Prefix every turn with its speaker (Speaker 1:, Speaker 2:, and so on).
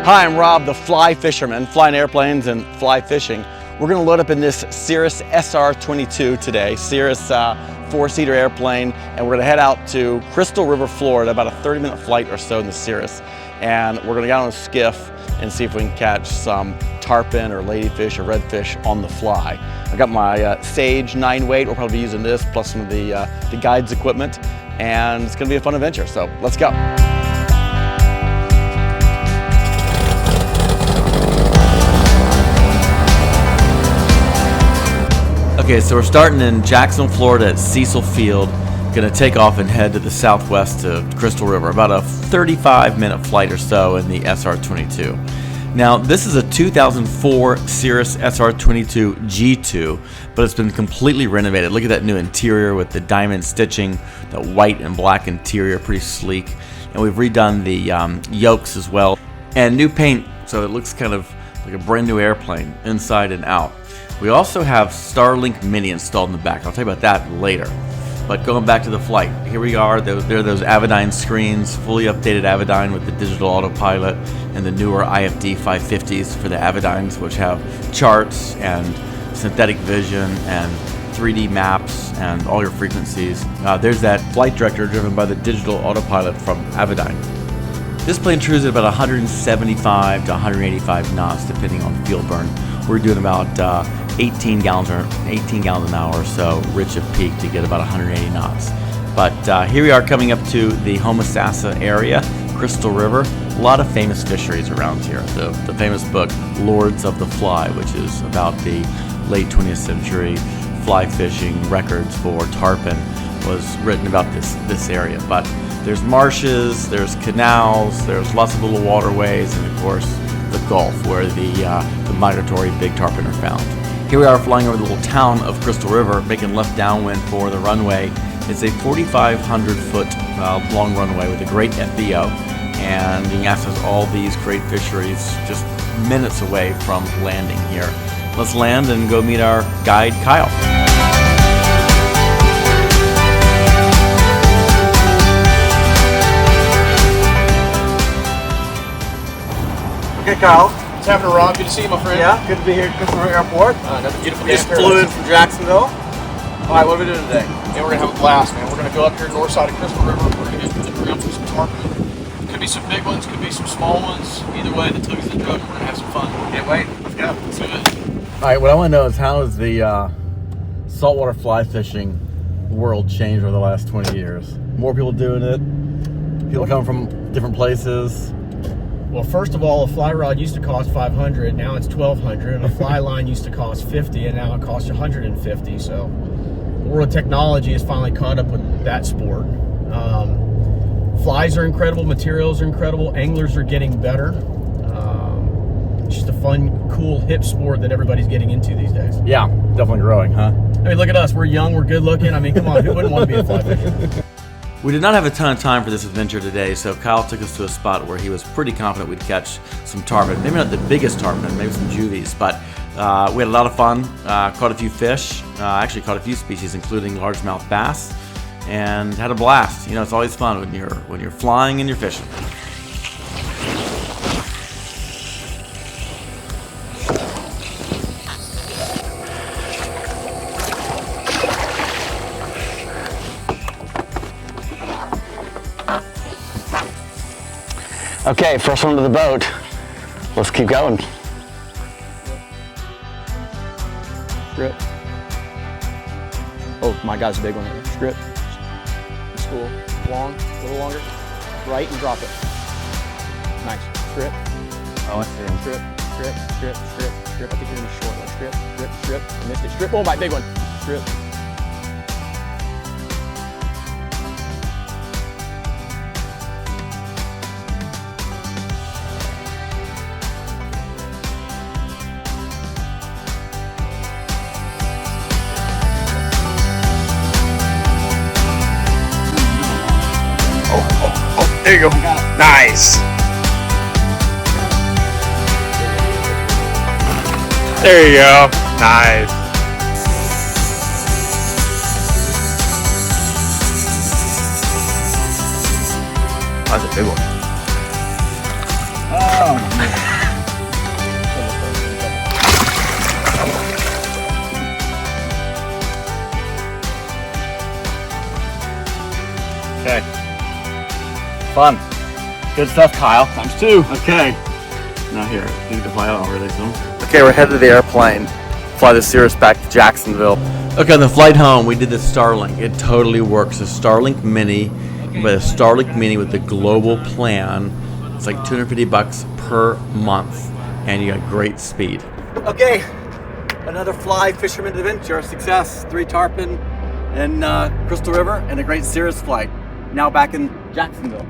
Speaker 1: Hi, I'm Rob, the fly fisherman, flying airplanes and fly fishing. We're gonna load up in this Cirrus SR22 today, Cirrus four-seater airplane, and we're gonna head out to Crystal River, Florida, about a 30-minute flight or so in the Cirrus. And we're gonna get on a skiff and see if we can catch some tarpon or ladyfish or redfish on the fly. I've got my Sage 9-weight. We'll probably be using this plus some of the guides equipment, and it's gonna be a fun adventure, so let's go. Okay, so we're starting in Jacksonville, Florida at Cecil Field. Gonna take off and head to the southwest to Crystal River, about a 35-minute flight or so in the SR22. Now, this is a 2004 Cirrus SR22 G2, but it's been completely renovated. Look at that new interior with the diamond stitching, the white and black interior, pretty sleek. And we've redone the yokes as well. And new paint, so it looks kind of like a brand new airplane, inside and out. We also have Starlink Mini installed in the back. I'll tell you about that later. But going back to the flight, here we are. There are those Avidyne screens, fully updated Avidyne with the digital autopilot and the newer IFD 550s for the Avidynes, which have charts and synthetic vision and 3D maps and all your frequencies. There's that flight director driven by the digital autopilot from Avidyne. This plane cruises at about 175 to 185 knots, depending on fuel burn. We're doing about 18 gallons an hour or so, rich at peak to get about 180 knots. But here we are coming up to the Homosassa area, Crystal River. A lot of famous fisheries around here. The famous book, Lords of the Fly, which is about the late 20th century fly fishing records for tarpon, was written about this area. But there's marshes, there's canals, there's lots of little waterways, and of course the Gulf, where the migratory big tarpon are found. Here we are flying over the little town of Crystal River, making left downwind for the runway. It's a 4,500 foot long runway with a great FBO, and you can access all these great fisheries just minutes away from landing here. Let's land and go meet our guide, Kyle. Okay, Kyle.
Speaker 2: What's happening, Rob? Good to see you, my friend.
Speaker 1: Yeah, good to be here at Crystal River Airport.
Speaker 2: Another beautiful day.
Speaker 1: Just flew in from Jacksonville. All right, what are we doing today?
Speaker 2: And we're going to have a blast, man. We're going to go up here north side of Crystal River. We're going to go look around for some tarpon. Could be some big ones, could be some small ones. Either way, the tug's the drug, and we're going to have some fun. Can't wait. Let's go. Let's do it.
Speaker 1: All right, what I want to know is how has the saltwater fly fishing world changed over the last 20 years? More people doing it? People coming from different places?
Speaker 2: Well, first of all, a fly rod used to cost $500, now it's $1,200, and a fly line used to cost $50, and now it costs $150. So the world of technology has finally caught up with that sport. Flies are incredible, materials are incredible, anglers are getting better. It's just a fun, cool, hip sport that everybody's getting into these days.
Speaker 1: Yeah, definitely growing, huh?
Speaker 2: I mean, look at us. We're young, we're good looking. I mean, come on, who wouldn't want to be a fly fisher?
Speaker 1: We did not have a ton of time for this adventure today, so Kyle took us to a spot where he was pretty confident we'd catch some tarpon. Maybe not the biggest tarpon, maybe some juvies, but we had a lot of fun. Caught a few fish, actually caught a few species, including largemouth bass, and had a blast. You know, it's always fun when you're flying and you're fishing. Okay, first one to the boat. Let's keep going.
Speaker 3: Strip. Oh, my guy's a big one here. Strip. It's cool. Long, a little longer. Right and drop it. Nice. Strip.
Speaker 1: Oh, I see him.
Speaker 3: Strip, strip, strip, strip, strip. I think you're gonna be short. Like strip, strip, strip. I missed it. Strip. Oh, my big one. Strip.
Speaker 2: There you go. Nice. There you go. Nice.
Speaker 1: That's a big one.
Speaker 3: Oh, man.
Speaker 2: Okay. Fun. Good stuff, Kyle. Times 2.
Speaker 1: Okay. Now here, you can fly out already soon. Okay, we're headed to the airplane. Fly the Cirrus back to Jacksonville. Okay, on the flight home, we did the Starlink. It totally works. The Starlink Mini, but a Starlink Mini with the global plan. It's like $250 per month, and you got great speed. Okay, another fly fisherman adventure, success. 3 tarpon in Crystal River and a great Cirrus flight. Now back in Jacksonville.